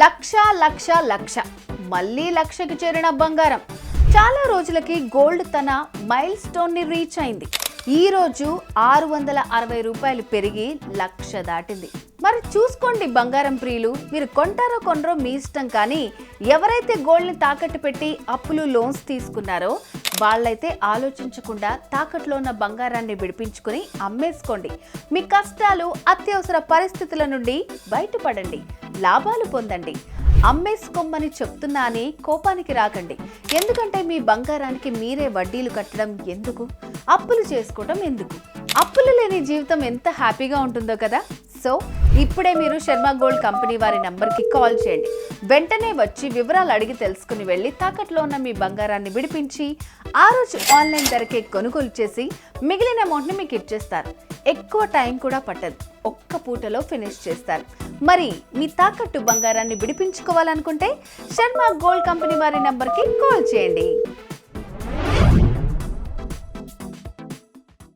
లక్ష లక్ష లక్ష మళ్ళీ లక్షకి చేరిన బంగారం. చాలా రోజులకి గోల్డ్ తన మైల్ స్టోన్ ని రీచ్ అయింది. ఈ రోజు 660 రూపాయలు పెరిగి లక్ష దాటింది. మరి చూసుకోండి బంగారం ప్రియులు, మీరు కొంటారో కొనరో మీ ఇష్టం, కానీ ఎవరైతే గోల్డ్ని తాకట్టు పెట్టి అప్పులు లోన్స్ తీసుకున్నారో వాళ్ళైతే ఆలోచించకుండా తాకట్లో ఉన్న బంగారాన్ని విడిపించుకుని అమ్మేసుకోండి. మీ కష్టాలు, అత్యవసర పరిస్థితుల నుండి బయటపడండి, లాభాలు పొందండి. అమ్మేసుకోమని చెప్తున్నా అని కోపానికి రాకండి. ఎందుకంటే మీ బంగారానికి మీరే వడ్డీలు కట్టడం ఎందుకు, అప్పులు చేసుకోవడం ఎందుకు? అప్పులు లేని జీవితం ఎంత హ్యాపీగా ఉంటుందో కదా. సో ఇప్పుడే మీరు శర్మ గోల్డ్ కంపెనీ వారి నంబర్కి కాల్ చేయండి. వెంటనే వచ్చి వివరాలు అడిగి తెలుసుకుని వెళ్ళి తాకట్లో ఉన్న మీ బంగారాన్ని విడిపించి ఆ రోజు ఆన్లైన్ ధరకే కొనుగోలు చేసి మిగిలిన అమౌంట్ని మీకు ఇచ్చేస్తారు. ఎక్కువ టైం కూడా పట్టదు, ఒక్క పూటలో ఫినిష్ చేస్తారు. మరి మీ తాకట్టు బంగారాన్ని విడిపించుకోవాలనుకుంటే శర్మ గోల్డ్ కంపెనీ వారి నంబర్కి కాల్ చేయండి.